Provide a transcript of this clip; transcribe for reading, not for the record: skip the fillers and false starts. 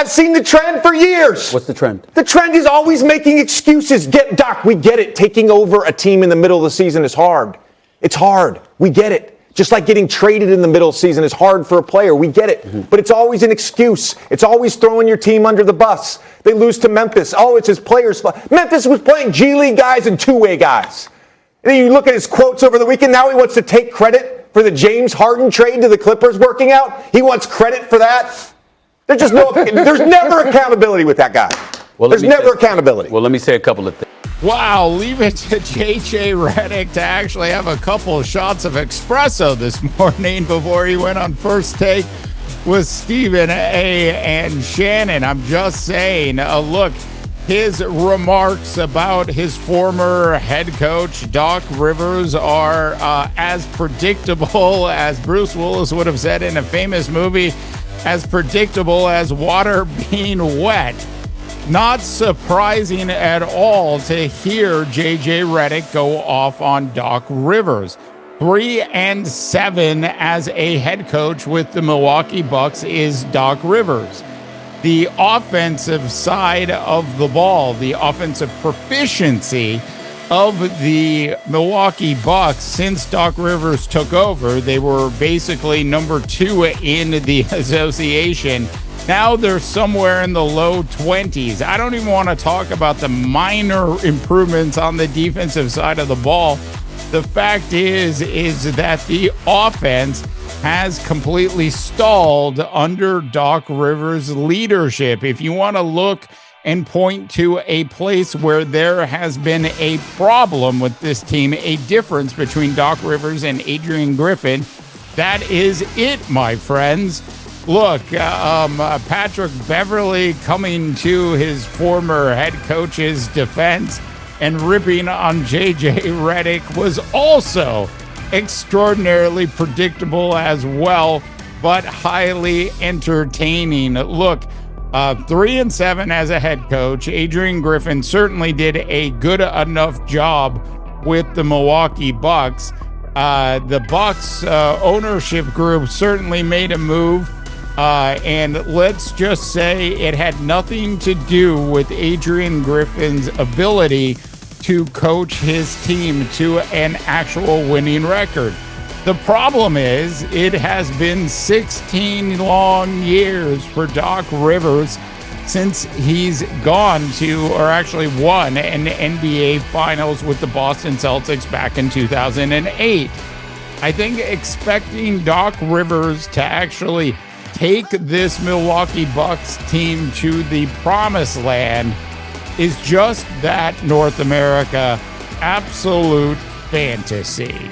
I've seen the trend for years. What's the trend? The trend is always making excuses. Doc, we get it. Taking over a team in the middle of the season is hard. It's hard. We get it. Just like getting traded in the middle of the season is hard for a player. We get it. Mm-hmm. But it's always an excuse. It's always throwing your team under the bus. They lose to Memphis. Oh, it's his players. Memphis was playing G League guys and two-way guys. And then you look at his quotes over the weekend. Now he wants to take credit for the James Harden trade to the Clippers working out. He wants credit for that. There's never accountability with that guy. Well, there's never accountability. Well, let me say a couple of things. Wow, leave it to J.J. Redick to actually have a couple of shots of espresso this morning before he went on First Take with Stephen A. and Shannon. I'm just saying, look, his remarks about his former head coach, Doc Rivers, are as predictable as Bruce Willis would have said in a famous movie, as predictable as water being wet. Not surprising at all to hear J.J. Redick go off on Doc Rivers. 3-7 as a head coach with the Milwaukee Bucks is Doc Rivers. The offensive side of the ball, the offensive proficiency of the Milwaukee Bucks since Doc Rivers took over, they were basically number 2 in the association. Now they're somewhere in the low 20s. I don't even want to talk about the minor improvements on the defensive side of the ball. The fact is that the offense has completely stalled under Doc Rivers' leadership. If you want to look and point to a place where there has been a problem with this team, a difference between Doc Rivers and Adrian Griffin, that is it, my friends. Look, Patrick Beverley coming to his former head coach's defense and ripping on J.J. Redick was also extraordinarily predictable as well, but highly entertaining. Look, 3-7 as a head coach. Adrian Griffin certainly did a good enough job with the Milwaukee Bucks. The Bucks ownership group certainly made a move. And let's just say it had nothing to do with Adrian Griffin's ability to coach his team to an actual winning record. The problem is it has been 16 long years for Doc Rivers since he's gone to, or actually won, an NBA Finals with the Boston Celtics back in 2008. I think expecting Doc Rivers to actually take this Milwaukee Bucks team to the promised land is just that North America absolute fantasy.